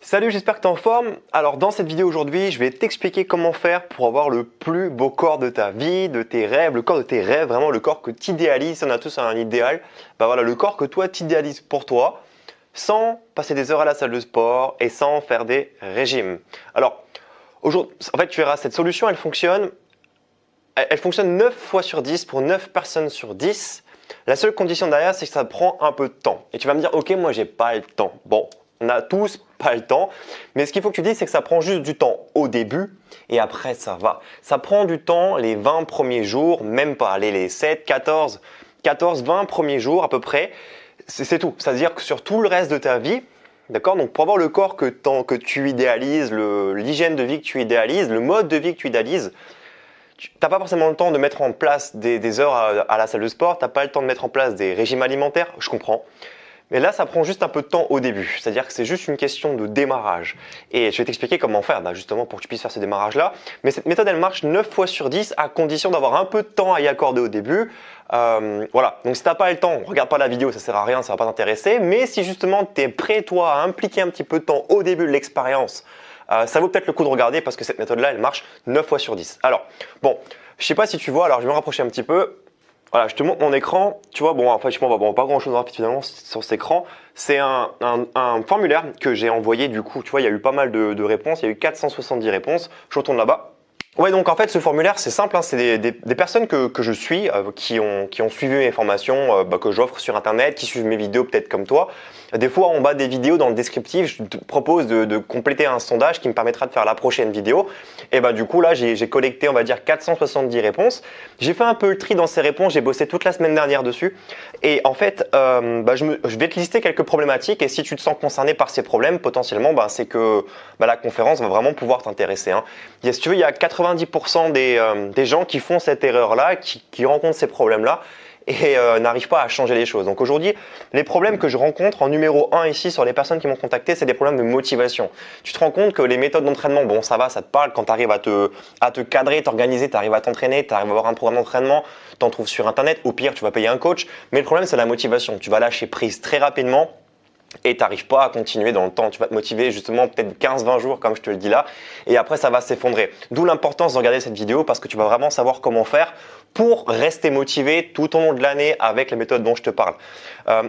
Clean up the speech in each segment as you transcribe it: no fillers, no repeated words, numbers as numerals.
Salut, j'espère que tu es en forme. Alors dans cette vidéo aujourd'hui, je vais t'expliquer comment faire pour avoir le plus beau corps de ta vie, de tes rêves, le corps de tes rêves, vraiment le corps que tu idéalises. On a tous un idéal. Bah voilà, le corps que toi tu idéalises pour toi, sans passer des heures à la salle de sport et sans faire des régimes. Alors aujourd'hui, en fait, tu verras, cette solution, elle fonctionne 9 fois sur 10 pour 9 personnes sur 10. La seule condition derrière, c'est que ça prend un peu de temps. Et tu vas me dire, ok, moi j'ai pas le temps. Bon, on a tous pas le temps, mais ce qu'il faut que tu dises, c'est que ça prend juste du temps au début et après ça va. Ça prend du temps les 20 premiers jours, même pas, allez, les 7, 14, 20 premiers jours à peu près. C'est tout. C'est-à-dire que sur tout le reste de ta vie, d'accord, donc pour avoir le corps que tu idéalises, l'hygiène de vie que tu idéalises, le mode de vie que tu idéalises, tu n'as pas forcément le temps de mettre en place des heures à la salle de sport, tu n'as pas le temps de mettre en place des régimes alimentaires, je comprends. Mais là, ça prend juste un peu de temps au début. C'est-à-dire que c'est juste une question de démarrage. Et je vais t'expliquer comment faire, justement, pour que tu puisses faire ce démarrage-là. Mais cette méthode, elle marche 9 fois sur 10 à condition d'avoir un peu de temps à y accorder au début. Voilà. Donc, si tu n'as pas le temps, regarde pas la vidéo, ça ne sert à rien, ça ne va pas t'intéresser. Mais si justement, tu es prêt, toi, à impliquer un petit peu de temps au début de l'expérience, ça vaut peut-être le coup de regarder parce que cette méthode-là, elle marche 9 fois sur 10. Alors, bon, je ne sais pas si tu vois, alors je vais me rapprocher un petit peu. Voilà, je te montre mon écran. Tu vois, bon, en fait, je ne vois pas grand-chose finalement sur cet écran. C'est un formulaire que j'ai envoyé du coup. Tu vois, il y a eu pas mal de réponses. Il y a eu 470 réponses. Je retourne là-bas. Ouais, donc en fait, ce formulaire, c'est simple, hein, c'est des personnes que je suis, qui ont suivi mes formations que j'offre sur Internet, qui suivent mes vidéos peut-être comme toi. Des fois, en bas des vidéos, dans le descriptif, je te propose de compléter un sondage qui me permettra de faire la prochaine vidéo. Et bah du coup, là, j'ai collecté, on va dire, 470 réponses. J'ai fait un peu le tri dans ces réponses, j'ai bossé toute la semaine dernière dessus. Et en fait, je vais te lister quelques problématiques. Et si tu te sens concerné par ces problèmes, potentiellement, c'est que la conférence va vraiment pouvoir t'intéresser. Hein. Si tu veux, il y a 90% des gens qui font cette erreur-là, qui rencontrent ces problèmes-là et n'arrivent pas à changer les choses. Donc aujourd'hui, les problèmes que je rencontre en numéro 1 ici sur les personnes qui m'ont contacté, c'est des problèmes de motivation. Tu te rends compte que les méthodes d'entraînement, bon ça va, ça te parle quand tu arrives à te cadrer, t'organiser, tu arrives à t'entraîner, tu arrives à avoir un programme d'entraînement, tu en trouves sur Internet, au pire tu vas payer un coach, mais le problème c'est la motivation. Tu vas lâcher prise très rapidement et tu n'arrives pas à continuer dans le temps. Tu vas te motiver justement peut-être 15-20 jours comme je te le dis là et après ça va s'effondrer. D'où l'importance de regarder cette vidéo parce que tu vas vraiment savoir comment faire pour rester motivé tout au long de l'année avec les méthodes dont je te parle.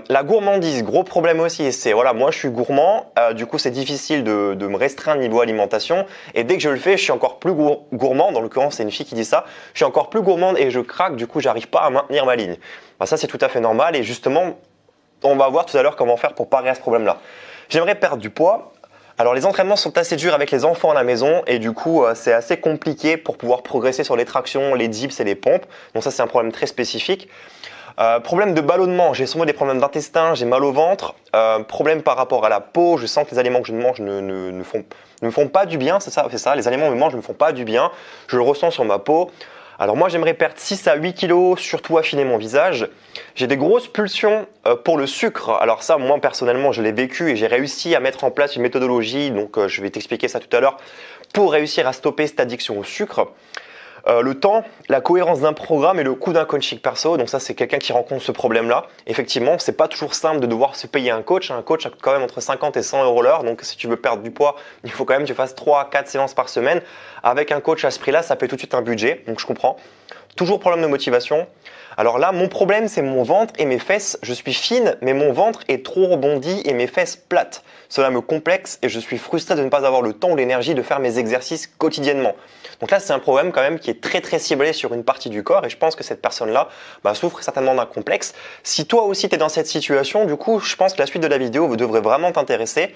La gourmandise, gros problème aussi, c'est voilà, moi je suis gourmand, du coup c'est difficile de me restreindre niveau alimentation et dès que je le fais, je suis encore plus gourmand, dans l'occurrence c'est une fille qui dit ça, je suis encore plus gourmande et je craque, du coup j'arrive pas à maintenir ma ligne. Ça c'est tout à fait normal et justement on va voir tout à l'heure comment faire pour parer à ce problème-là. J'aimerais perdre du poids. Alors les entraînements sont assez durs avec les enfants à la maison et du coup c'est assez compliqué pour pouvoir progresser sur les tractions, les dips et les pompes. Donc ça c'est un problème très spécifique. Problème de ballonnement, j'ai souvent des problèmes d'intestin, j'ai mal au ventre. Problème par rapport à la peau, je sens que les aliments que je mange ne me font pas du bien, c'est ça, les aliments que je mange ne me font pas du bien. Je le ressens sur ma peau. Alors moi j'aimerais perdre 6 à 8 kilos, surtout affiner mon visage. J'ai des grosses pulsions pour le sucre. Alors ça, moi personnellement, je l'ai vécu et j'ai réussi à mettre en place une méthodologie, donc je vais t'expliquer ça tout à l'heure, pour réussir à stopper cette addiction au sucre. Le temps, la cohérence d'un programme et le coût d'un coaching perso. Donc ça, c'est quelqu'un qui rencontre ce problème-là. Effectivement, c'est pas toujours simple de devoir se payer un coach. Un coach, ça coûte quand même entre 50 et 100 euros l'heure. Donc si tu veux perdre du poids, il faut quand même que tu fasses 3 à 4 séances par semaine. Avec un coach à ce prix-là, ça fait tout de suite un budget. Donc je comprends. Toujours problème de motivation. Alors là, mon problème, c'est mon ventre et mes fesses. Je suis fine, mais mon ventre est trop rebondi et mes fesses plates. Cela me complexe et je suis frustré de ne pas avoir le temps ou l'énergie de faire mes exercices quotidiennement. Donc là, c'est un problème quand même qui est très très ciblé sur une partie du corps et je pense que cette personne-là souffre certainement d'un complexe. Si toi aussi tu es dans cette situation, du coup, je pense que la suite de la vidéo devrait vraiment t'intéresser.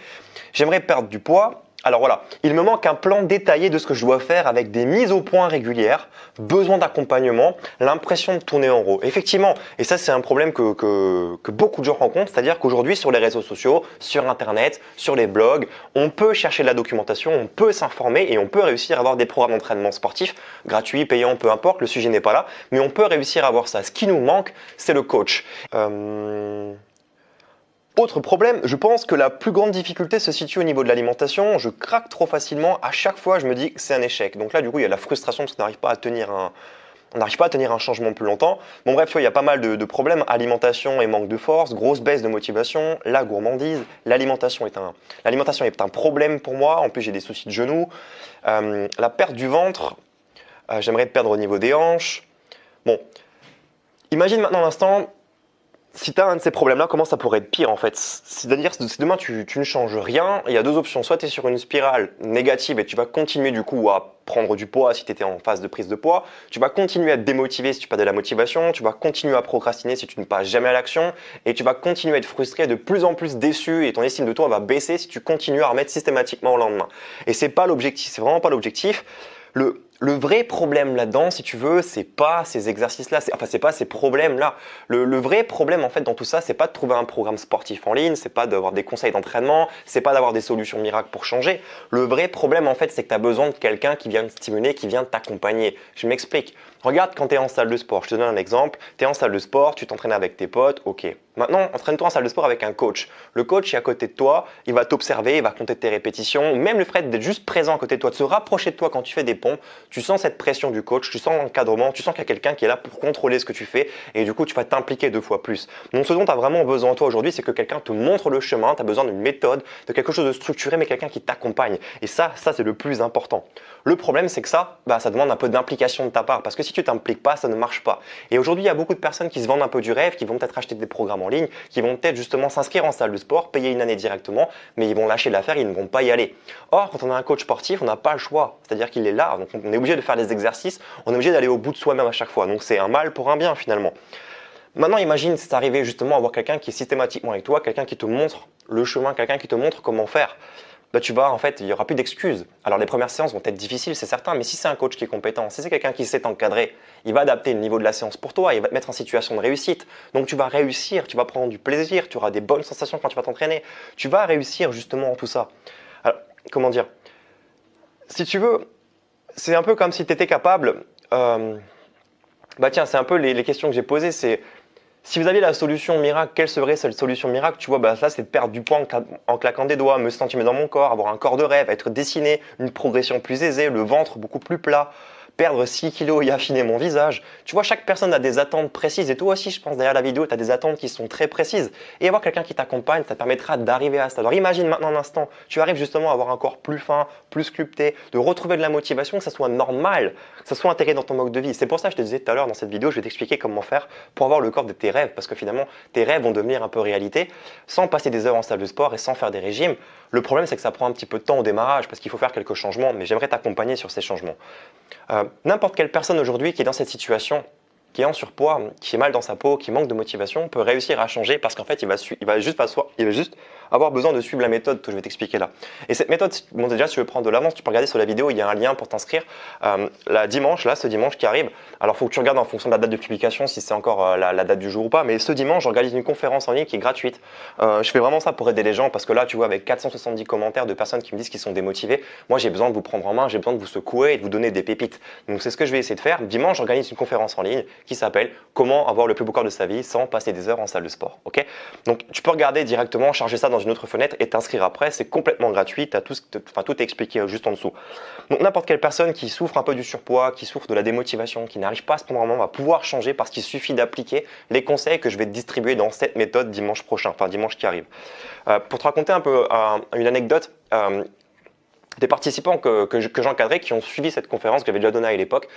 J'aimerais perdre du poids. Alors voilà, il me manque un plan détaillé de ce que je dois faire avec des mises au point régulières, besoin d'accompagnement, l'impression de tourner en rond. Effectivement, et ça c'est un problème que beaucoup de gens rencontrent, c'est-à-dire qu'aujourd'hui sur les réseaux sociaux, sur Internet, sur les blogs, on peut chercher de la documentation, on peut s'informer et on peut réussir à avoir des programmes d'entraînement sportif, gratuits, payants, peu importe, le sujet n'est pas là, mais on peut réussir à avoir ça. Ce qui nous manque, c'est le coach. Autre problème, je pense que la plus grande difficulté se situe au niveau de l'alimentation. Je craque trop facilement. À chaque fois, je me dis que c'est un échec. Donc là, du coup, il y a de la frustration parce qu'on n'arrive pas à tenir on n'arrive pas à tenir un changement plus longtemps. Bon bref, tu vois, il y a pas mal de problèmes, alimentation et manque de force, grosse baisse de motivation, la gourmandise, l'alimentation est un problème pour moi, en plus j'ai des soucis de genoux, la perte du ventre, j'aimerais te perdre au niveau des hanches. Bon, imagine maintenant l'instant, si tu as un de ces problèmes-là, comment ça pourrait être pire en fait? C'est-à-dire, si demain tu ne changes rien, il y a deux options. Soit tu es sur une spirale négative et tu vas continuer du coup à prendre du poids si tu étais en phase de prise de poids. Tu vas continuer à te démotiver si tu perds de la motivation. Tu vas continuer à procrastiner si tu ne passes jamais à l'action. Et tu vas continuer à être frustré, de plus en plus déçu et ton estime de toi va baisser si tu continues à remettre systématiquement au lendemain. Et c'est pas l'objectif, c'est vraiment pas l'objectif. Le vrai problème là-dedans, si tu veux, c'est pas ces exercices-là, c'est pas ces problèmes-là. Le vrai problème en fait dans tout ça, c'est pas de trouver un programme sportif en ligne, c'est pas d'avoir des conseils d'entraînement, c'est pas d'avoir des solutions miracles pour changer. Le vrai problème en fait, c'est que tu as besoin de quelqu'un qui vient te stimuler, qui vient t'accompagner. Je m'explique. Regarde quand tu es en salle de sport, je te donne un exemple, tu es en salle de sport, tu t'entraînes avec tes potes, ok. Maintenant, entraîne-toi en salle de sport avec un coach. Le coach est à côté de toi, il va t'observer, il va compter tes répétitions, même le fait d'être juste présent à côté de toi, de se rapprocher de toi quand tu fais des pompes, tu sens cette pression du coach, tu sens l'encadrement, tu sens qu'il y a quelqu'un qui est là pour contrôler ce que tu fais et du coup, tu vas t'impliquer 2 fois plus. Donc, ce dont tu as vraiment besoin toi aujourd'hui, c'est que quelqu'un te montre le chemin, tu as besoin d'une méthode, de quelque chose de structuré, mais quelqu'un qui t'accompagne. Et ça c'est le plus important. Le problème, c'est que ça demande un peu d'implication de ta part parce que si tu t'impliques pas, ça ne marche pas. Et aujourd'hui, il y a beaucoup de personnes qui se vendent un peu du rêve, qui vont peut-être acheter des programmes en ligne, qui vont peut-être justement s'inscrire en salle de sport, payer une année directement, mais ils vont lâcher l'affaire, ils ne vont pas y aller. Or, quand on a un coach sportif, on n'a pas le choix. C'est-à-dire qu'il est là, donc on est obligé de faire des exercices, on est obligé d'aller au bout de soi-même à chaque fois. Donc c'est un mal pour un bien finalement. Maintenant, imagine si tu arrivais justement à avoir quelqu'un qui est systématiquement avec toi, quelqu'un qui te montre le chemin, quelqu'un qui te montre comment faire. Tu vas en fait, il n'y aura plus d'excuses. Alors les premières séances vont être difficiles, c'est certain, mais si c'est un coach qui est compétent, si c'est quelqu'un qui sait t'encadrer, il va adapter le niveau de la séance pour toi, il va te mettre en situation de réussite. Donc tu vas réussir, tu vas prendre du plaisir, tu auras des bonnes sensations quand tu vas t'entraîner. Tu vas réussir justement en tout ça. Alors, comment dire? Si tu veux, c'est un peu comme si tu étais capable… tiens, c'est un peu les questions que j'ai posées, c'est… Si vous aviez la solution miracle, quelle serait cette solution miracle? Tu vois, ça c'est de perdre du poids en claquant des doigts, me sentir mieux dans mon corps, avoir un corps de rêve, être dessiné, une progression plus aisée, le ventre beaucoup plus plat, perdre 6 kilos et affiner mon visage. Tu vois, chaque personne a des attentes précises et toi aussi, je pense, derrière la vidéo, tu as des attentes qui sont très précises. Et avoir quelqu'un qui t'accompagne, ça te permettra d'arriver à ça. Alors imagine maintenant un instant, tu arrives justement à avoir un corps plus fin, plus sculpté, de retrouver de la motivation, que ça soit normal, que ça soit intégré dans ton mode de vie. C'est pour ça que je te disais tout à l'heure dans cette vidéo, je vais t'expliquer comment faire pour avoir le corps de tes rêves. Parce que finalement, tes rêves vont devenir un peu réalité sans passer des heures en salle de sport et sans faire des régimes. Le problème, c'est que ça prend un petit peu de temps au démarrage parce qu'il faut faire quelques changements, mais j'aimerais t'accompagner sur ces changements. N'importe quelle personne aujourd'hui qui est dans cette situation, qui est en surpoids, qui est mal dans sa peau, qui manque de motivation, peut réussir à changer parce qu'en fait, il va juste avoir besoin de suivre la méthode que je vais t'expliquer là. Et cette méthode, bon, déjà, si tu veux prendre de l'avance, tu peux regarder sur la vidéo, il y a un lien pour t'inscrire. Ce dimanche qui arrive, alors il faut que tu regardes en fonction de la date de publication, si c'est encore la date du jour ou pas, mais ce dimanche, j'organise une conférence en ligne qui est gratuite. Je fais vraiment ça pour aider les gens parce que là, tu vois, avec 470 commentaires de personnes qui me disent qu'ils sont démotivés, moi, j'ai besoin de vous prendre en main, j'ai besoin de vous secouer et de vous donner des pépites. Donc, c'est ce que je vais essayer de faire. Dimanche, j'organise une conférence en ligne qui s'appelle Comment avoir le plus beau corps de sa vie sans passer des heures en salle de sport. Ok, donc, tu peux regarder directement, charger ça dans une autre fenêtre et t'inscrire après. C'est complètement gratuit. Tout est expliqué juste en dessous. Donc, n'importe quelle personne qui souffre un peu du surpoids, qui souffre de la démotivation, qui n'arrive pas à se prendre en main, va pouvoir changer parce qu'il suffit d'appliquer les conseils que je vais te distribuer dans cette méthode dimanche prochain, enfin dimanche qui arrive. Pour te raconter un peu une anecdote, des participants que j'encadrais qui ont suivi cette conférence que j'avais déjà donnée à l'époque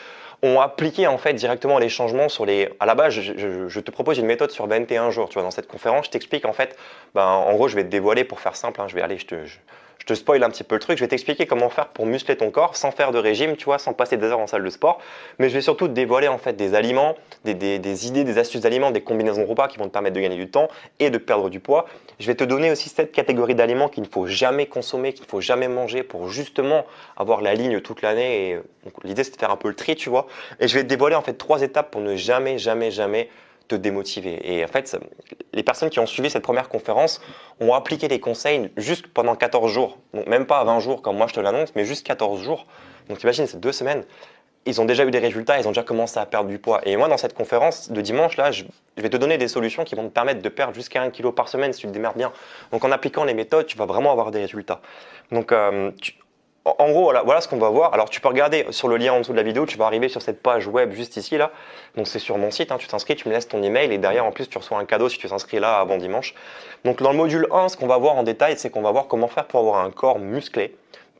ont appliqué en fait directement les changements sur les… À la base, je te propose une méthode sur 21 jours. Tu vois, dans cette conférence, je t'explique en fait, en gros, je vais te dévoiler pour faire simple. Je te spoil un petit peu le truc. Je vais t'expliquer comment faire pour muscler ton corps sans faire de régime, tu vois, sans passer des heures en salle de sport. Mais je vais surtout te dévoiler en fait des aliments, des idées, des astuces d'aliments, des combinaisons de repas qui vont te permettre de gagner du temps et de perdre du poids. Je vais te donner aussi cette catégorie d'aliments qu'il ne faut jamais consommer, qu'il ne faut jamais manger pour justement avoir la ligne toute l'année. Et l'idée, c'est de faire un peu le tri, tu vois. Et je vais te dévoiler en fait 3 étapes pour ne jamais te démotiver. Et en fait, les personnes qui ont suivi cette première conférence ont appliqué les conseils juste pendant 14 jours. Donc même pas 20 jours comme moi je te l'annonce, mais juste 14 jours. Donc imagine, c'est 2 semaines. Ils ont déjà eu des résultats, ils ont déjà commencé à perdre du poids. Et moi, dans cette conférence de dimanche, là, je vais te donner des solutions qui vont te permettre de perdre jusqu'à 1 kg par semaine si tu te démerdes bien. Donc en appliquant les méthodes, tu vas vraiment avoir des résultats. Donc En gros, voilà ce qu'on va voir. Alors, tu peux regarder sur le lien en dessous de la vidéo, tu vas arriver sur cette page web juste ici, là. Donc, c'est sur mon site, hein, tu t'inscris, tu me laisses ton email et derrière, en plus, tu reçois un cadeau si tu t'inscris là avant dimanche. Donc, dans le module 1, ce qu'on va voir en détail, c'est qu'on va voir comment faire pour avoir un corps musclé.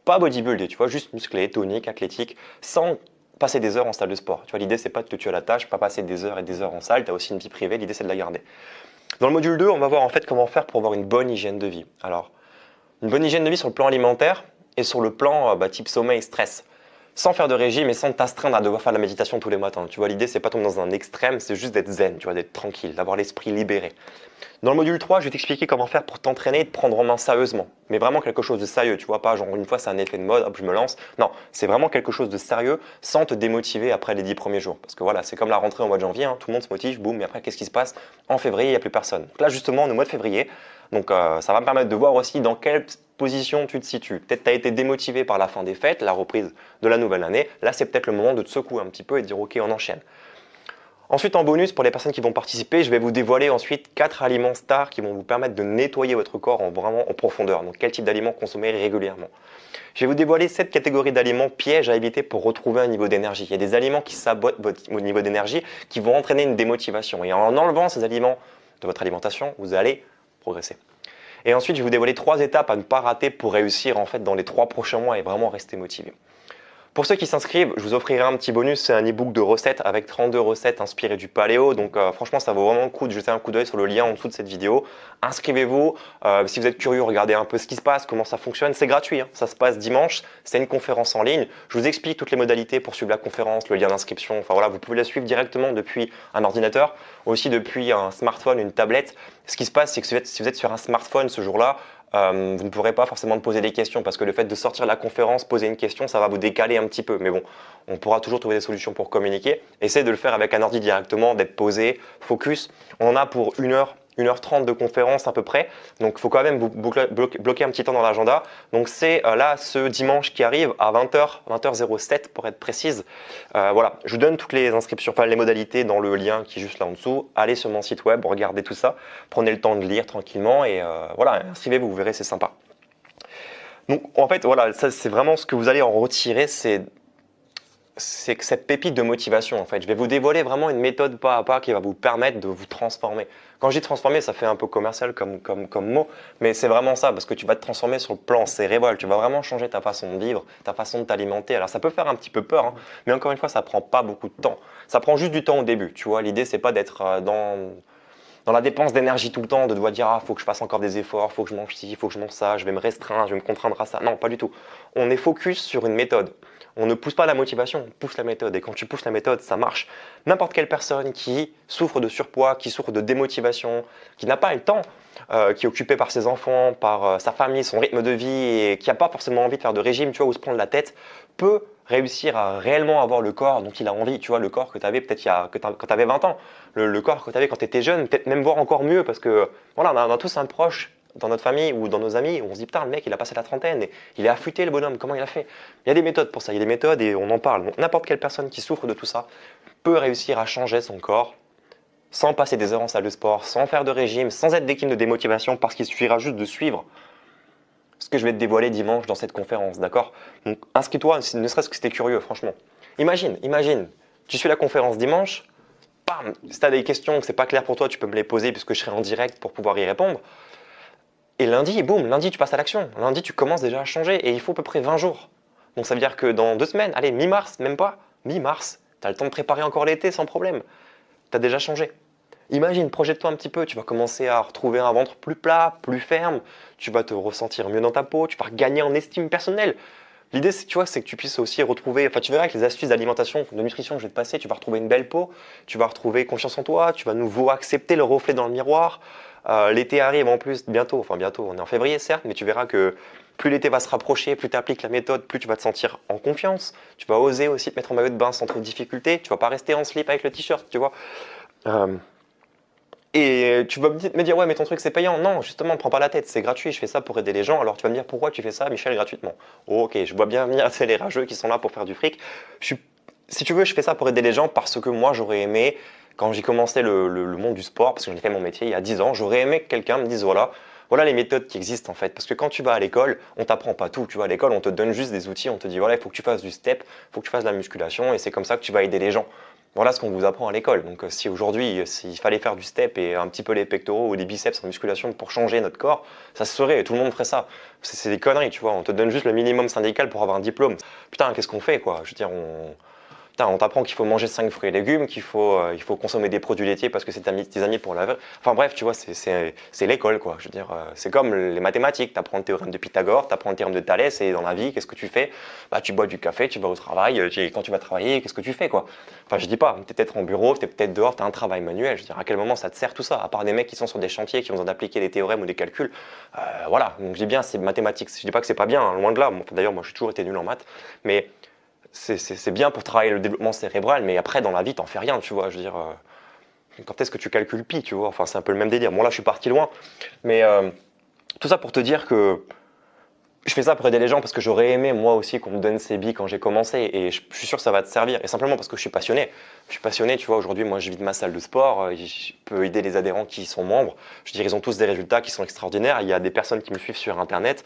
Pas bodybuildé, tu vois, juste musclé, tonique, athlétique, sans passer des heures en salle de sport. Tu vois, l'idée, c'est pas de te tuer à la tâche, pas passer des heures et des heures en salle, tu as aussi une vie privée, l'idée, c'est de la garder. Dans le module 2, on va voir en fait comment faire pour avoir une bonne hygiène de vie. Alors, une bonne hygiène de vie sur le plan alimentaire et sur le plan type sommeil, stress. Sans faire de régime et sans t'astreindre à devoir faire de la méditation tous les matins. Tu vois, l'idée, c'est pas tomber dans un extrême, c'est juste d'être zen, tu vois, d'être tranquille, d'avoir l'esprit libéré. Dans le module 3, je vais t'expliquer comment faire pour t'entraîner et te prendre en main sérieusement. Mais vraiment quelque chose de sérieux, tu vois, pas genre une fois c'est un effet de mode, hop, je me lance. Non, c'est vraiment quelque chose de sérieux sans te démotiver après les 10 premiers jours. Parce que voilà, c'est comme la rentrée au mois de janvier, hein, tout le monde se motive, boum, mais après qu'est-ce qui se passe? En février, il n'y a plus personne. Donc là, justement, on est au mois de février, donc ça va me permettre de voir aussi dans quelle position tu te situes. Peut-être tu as été démotivé par la fin des fêtes, la reprise de la nouvelle année. Là, c'est peut-être le moment de te secouer un petit peu et de dire ok, on enchaîne. Ensuite, en bonus, pour les personnes qui vont participer, je vais vous dévoiler ensuite 4 aliments stars qui vont vous permettre de nettoyer votre corps vraiment en profondeur. Donc, quel type d'aliments consommer régulièrement. Je vais vous dévoiler 7 catégories d'aliments pièges à éviter pour retrouver un niveau d'énergie. Il y a des aliments qui sabotent votre niveau d'énergie, qui vont entraîner une démotivation. Et en enlevant ces aliments de votre alimentation, vous allez progresser. Et ensuite, je vais vous dévoiler 3 étapes à ne pas rater pour réussir en fait dans les 3 prochains mois et vraiment rester motivé. Pour ceux qui s'inscrivent, je vous offrirai un petit bonus, c'est un e-book de recettes avec 32 recettes inspirées du paléo. Donc franchement, ça vaut vraiment le coup de jeter un coup d'œil sur le lien en dessous de cette vidéo. Inscrivez-vous. Si vous êtes curieux, regardez un peu ce qui se passe, comment ça fonctionne. C'est gratuit, hein. Ça se passe dimanche. C'est une conférence en ligne. Je vous explique toutes les modalités pour suivre la conférence, le lien d'inscription. Enfin voilà, vous pouvez la suivre directement depuis un ordinateur, aussi depuis un smartphone, une tablette. Ce qui se passe, c'est que si vous êtes sur un smartphone ce jour-là, vous ne pourrez pas forcément me poser des questions parce que le fait de sortir la conférence, poser une question, ça va vous décaler un petit peu. Mais bon, on pourra toujours trouver des solutions pour communiquer. Essayez de le faire avec un ordi directement, d'être posé, focus. On en a pour 1h30 de conférence à peu près. Donc il faut quand même bloquer un petit temps dans l'agenda. Donc c'est là ce dimanche qui arrive à 20h07 pour être précise. Voilà, je vous donne toutes les inscriptions, enfin les modalités dans le lien qui est juste là en dessous. Allez sur mon site web, regardez tout ça. Prenez le temps de lire tranquillement et voilà, inscrivez-vous, vous verrez, c'est sympa. Donc en fait, voilà, ça c'est vraiment ce que vous allez en retirer, c'est que cette pépite de motivation en fait. Je vais vous dévoiler vraiment une méthode pas à pas qui va vous permettre de vous transformer. Quand je dis transformer, ça fait un peu commercial comme mot, mais c'est vraiment ça parce que tu vas te transformer sur le plan cérébral. Tu vas vraiment changer ta façon de vivre, ta façon de t'alimenter. Alors ça peut faire un petit peu peur, hein, mais encore une fois, ça prend pas beaucoup de temps. Ça prend juste du temps au début. Tu vois, l'idée c'est pas d'être dans la dépense d'énergie tout le temps, de devoir dire ah faut que je fasse encore des efforts, faut que je mange ci, faut que je mange ça, je vais me restreindre, je vais me contraindre à ça. Non, pas du tout. On est focus sur une méthode. On ne pousse pas la motivation, on pousse la méthode. Et quand tu pousses la méthode, ça marche. N'importe quelle personne qui souffre de surpoids, qui souffre de démotivation, qui n'a pas le temps, qui est occupé par ses enfants, par sa famille, son rythme de vie et qui n'a pas forcément envie de faire de régime, tu vois, ou se prendre la tête, peut réussir à réellement avoir le corps dont il a envie. Tu vois, le corps que tu avais peut-être quand tu avais 20 ans, le corps que tu avais quand tu étais jeune, peut-être même voir encore mieux parce que voilà, on a tous un proche dans notre famille ou dans nos amis, où on se dit putain le mec il a passé la trentaine et il est affûté le bonhomme, comment il a fait? Il y a des méthodes pour ça, il y a des méthodes et on en parle. Donc n'importe quelle personne qui souffre de tout ça peut réussir à changer son corps sans passer des heures en salle de sport, sans faire de régime, sans être victime de démotivation parce qu'il suffira juste de suivre ce que je vais te dévoiler dimanche dans cette conférence, d'accord? Donc inscris-toi, ne serait-ce que si t'es curieux, franchement. Imagine, tu suis la conférence dimanche, bam, si tu as des questions que c'est pas clair pour toi, tu peux me les poser puisque je serai en direct pour pouvoir y répondre. Et lundi, boum, lundi tu passes à l'action. Lundi tu commences déjà à changer et il faut à peu près 20 jours. Donc ça veut dire que dans 2 semaines, allez, mi-mars, même pas, mi-mars, tu as le temps de préparer encore l'été sans problème. Tu as déjà changé. Imagine, projette-toi un petit peu, tu vas commencer à retrouver un ventre plus plat, plus ferme, tu vas te ressentir mieux dans ta peau, tu vas gagner en estime personnelle. L'idée, c'est que tu puisses aussi retrouver, enfin tu verras avec les astuces d'alimentation, de nutrition que je vais te passer, tu vas retrouver une belle peau, tu vas retrouver confiance en toi, tu vas nouveau accepter le reflet dans le miroir. L'été arrive en plus bientôt, on est en février certes, mais tu verras que plus l'été va se rapprocher, plus tu appliques la méthode, plus tu vas te sentir en confiance. Tu vas oser aussi te mettre en maillot de bain sans trop de difficulté, tu vas pas rester en slip avec le t-shirt, tu vois. Et tu vas me dire, ouais, mais ton truc c'est payant. Non, justement, ne prends pas la tête, c'est gratuit, je fais ça pour aider les gens. Alors tu vas me dire, pourquoi tu fais ça, Michel, gratuitement? Ok, je vois bien venir, c'est les rageux qui sont là pour faire du fric. Si tu veux, je fais ça pour aider les gens parce que moi, j'aurais aimé, quand j'ai commencé le monde du sport, parce que j'ai fait mon métier il y a 10 ans, j'aurais aimé que quelqu'un me dise, voilà, Voilà les méthodes qui existent en fait. Parce que quand tu vas à l'école, on t'apprend pas tout. Tu vois, à l'école, on te donne juste des outils, on te dit voilà, il faut que tu fasses du step, il faut que tu fasses de la musculation et c'est comme ça que tu vas aider les gens. Voilà ce qu'on vous apprend à l'école. Donc si aujourd'hui, s'il fallait faire du step et un petit peu les pectoraux ou des biceps en musculation pour changer notre corps, ça se ferait, tout le monde ferait ça. C'est des conneries, tu vois, on te donne juste le minimum syndical pour avoir un diplôme. Putain, qu'est-ce qu'on fait quoi? Je veux dire, putain, on t'apprend qu'il faut manger 5 fruits et légumes, qu'il faut, il faut consommer des produits laitiers parce que c'est tes amis pour la. Enfin bref, tu vois, c'est l'école quoi. Je veux dire, c'est comme les mathématiques. Tu apprends le théorème de Pythagore, tu apprends le théorème de Thalès et dans la vie, qu'est-ce que tu fais? Bah, tu bois du café, tu vas au travail. Et quand tu vas travailler, qu'est-ce que tu fais quoi? Enfin, je dis pas, tu es peut-être en bureau, tu es peut-être dehors, tu as un travail manuel. Je veux dire, à quel moment ça te sert tout ça? À part des mecs qui sont sur des chantiers, qui ont besoin d'appliquer des théorèmes ou des calculs. Voilà, donc je dis bien, c'est mathématiques. Je dis pas que c'est pas bien, hein, loin de là. D'ailleurs, moi, j'ai toujours été nul en maths. Mais c'est bien pour travailler le développement cérébral, mais après, dans la vie, t'en fais rien, tu vois. Je veux dire, quand est-ce que tu calcules pi, tu vois? Enfin, c'est un peu le même délire. Bon, là, je suis parti loin, mais tout ça pour te dire que je fais ça pour aider les gens parce que j'aurais aimé moi aussi qu'on me donne ces billes quand j'ai commencé et je suis sûr que ça va te servir. Et simplement parce que je suis passionné. Je suis passionné, tu vois, aujourd'hui moi je vis de ma salle de sport, je peux aider les adhérents qui sont membres. Je veux dire, ils ont tous des résultats qui sont extraordinaires. Il y a des personnes qui me suivent sur internet.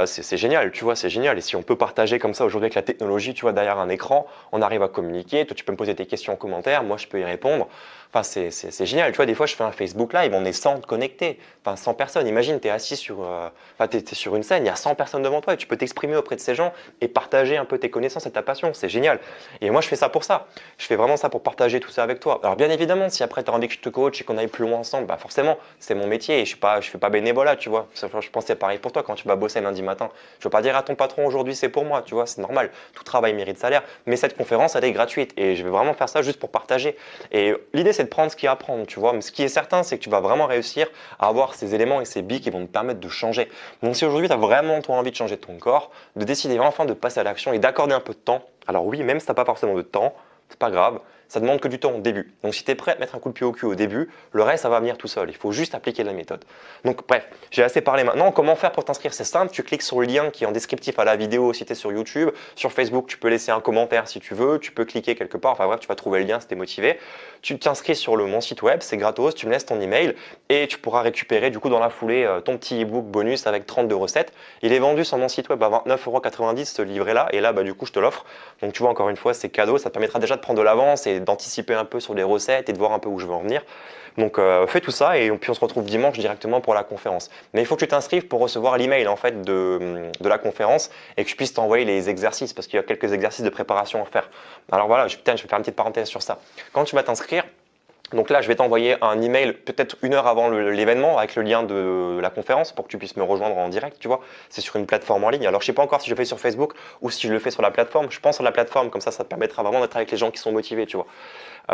C'est génial, tu vois, c'est génial. Et si on peut partager comme ça aujourd'hui avec la technologie, tu vois, derrière un écran, on arrive à communiquer. Toi tu peux me poser tes questions en commentaire, moi je peux y répondre. Enfin, c'est génial. Tu vois, des fois, je fais un Facebook Live, on est 100 connectés. Enfin, 100 personnes. Imagine, tu es assis sur, t'es sur une scène, il y a 100 personnes devant toi et tu peux t'exprimer auprès de ces gens et partager un peu tes connaissances et ta passion. C'est génial. Et moi, je fais ça pour ça. Je fais vraiment ça pour partager tout ça avec toi. Alors, bien évidemment, si après, tu as envie que je te coach et qu'on aille plus loin ensemble, bah forcément, c'est mon métier et je fais pas bénévolat, tu vois. Je pense que c'est pareil pour toi quand tu vas bosser lundi matin. Je veux pas dire à ton patron aujourd'hui, c'est pour moi, tu vois, c'est normal. Tout travail mérite salaire. Mais cette conférence, elle est gratuite et je vais vraiment faire ça juste pour partager. Et l'idée, c'est de prendre ce qu'il y a à prendre, tu vois. Mais ce qui est certain, c'est que tu vas vraiment réussir à avoir ces éléments et ces billes qui vont te permettre de changer. Donc, si aujourd'hui, tu as vraiment toi, envie de changer ton corps, de décider enfin de passer à l'action et d'accorder un peu de temps, alors oui, même si tu n'as pas forcément de temps, c'est pas grave, ça demande que du temps au début. Donc si tu es prêt à te mettre un coup de pied au cul au début, le reste, ça va venir tout seul. Il faut juste appliquer la méthode. Donc bref, j'ai assez parlé maintenant. Comment faire pour t'inscrire? C'est simple, tu cliques sur le lien qui est en descriptif à la vidéo si tu es sur YouTube. Sur Facebook, tu peux laisser un commentaire si tu veux, tu peux cliquer quelque part. Enfin bref, tu vas trouver le lien si tu es motivé. Tu t'inscris sur mon site web, c'est gratos, tu me laisses ton email et tu pourras récupérer du coup dans la foulée ton petit ebook bonus avec 32 recettes. Il est vendu sur mon site web à 29,90 € ce livret-là et là, bah, du coup, je te l'offre. Donc tu vois, encore une fois, c'est cadeau, ça te permettra déjà de prendre de l'avance et d'anticiper un peu sur les recettes et de voir un peu où je veux en venir. Donc fais tout ça et puis on se retrouve dimanche directement pour la conférence. Mais il faut que tu t'inscrives pour recevoir l'email en fait de la conférence et que je puisse t'envoyer les exercices parce qu'il y a quelques exercices de préparation à faire. Alors voilà, je vais faire une petite parenthèse sur ça. Quand tu vas t'inscrire, donc là, je vais t'envoyer un email peut-être une heure avant l'événement avec le lien de la conférence pour que tu puisses me rejoindre en direct, tu vois. C'est sur une plateforme en ligne. Alors, je sais pas encore si je le fais sur Facebook ou si je le fais sur la plateforme. Je pense sur la plateforme, comme ça te permettra vraiment d'être avec les gens qui sont motivés, tu vois.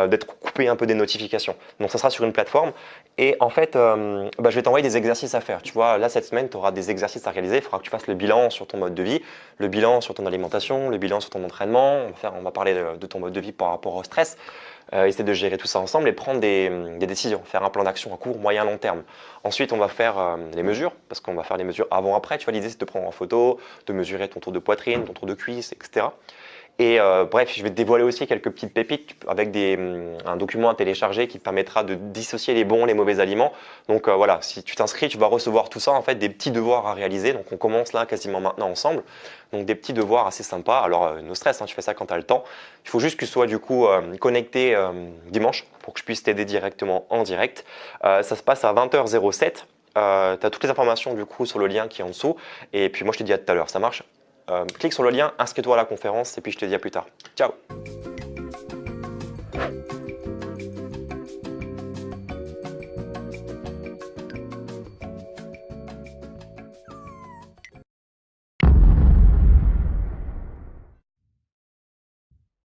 D'être coupé un peu des notifications. Donc, ça sera sur une plateforme. Et en fait, je vais t'envoyer des exercices à faire. Tu vois, là, cette semaine, tu auras des exercices à réaliser. Il faudra que tu fasses le bilan sur ton mode de vie, le bilan sur ton alimentation, le bilan sur ton entraînement. On va parler de ton mode de vie par rapport au stress. Essayer de gérer tout ça ensemble et prendre des décisions, faire un plan d'action à court, moyen, long terme. Ensuite, on va faire les mesures, parce qu'on va faire les mesures avant-après. Tu vois, l'idée, c'est de prendre en photo, de mesurer ton tour de poitrine, ton tour de cuisse, etc. Et bref, je vais te dévoiler aussi quelques petites pépites avec un document à télécharger qui te permettra de dissocier les bons et les mauvais aliments. Donc voilà, si tu t'inscris, tu vas recevoir tout ça, en fait, des petits devoirs à réaliser. Donc on commence là quasiment maintenant ensemble. Donc des petits devoirs assez sympas. Alors no stress, hein, tu fais ça quand tu as le temps. Il faut juste que tu sois du coup connecté dimanche pour que je puisse t'aider directement en direct. Ça se passe à 20h07. Tu as toutes les informations du coup sur le lien qui est en dessous. Et puis moi je te dis à tout à l'heure, ça marche? Clique sur le lien, inscris-toi à la conférence et puis je te dis à plus tard. Ciao!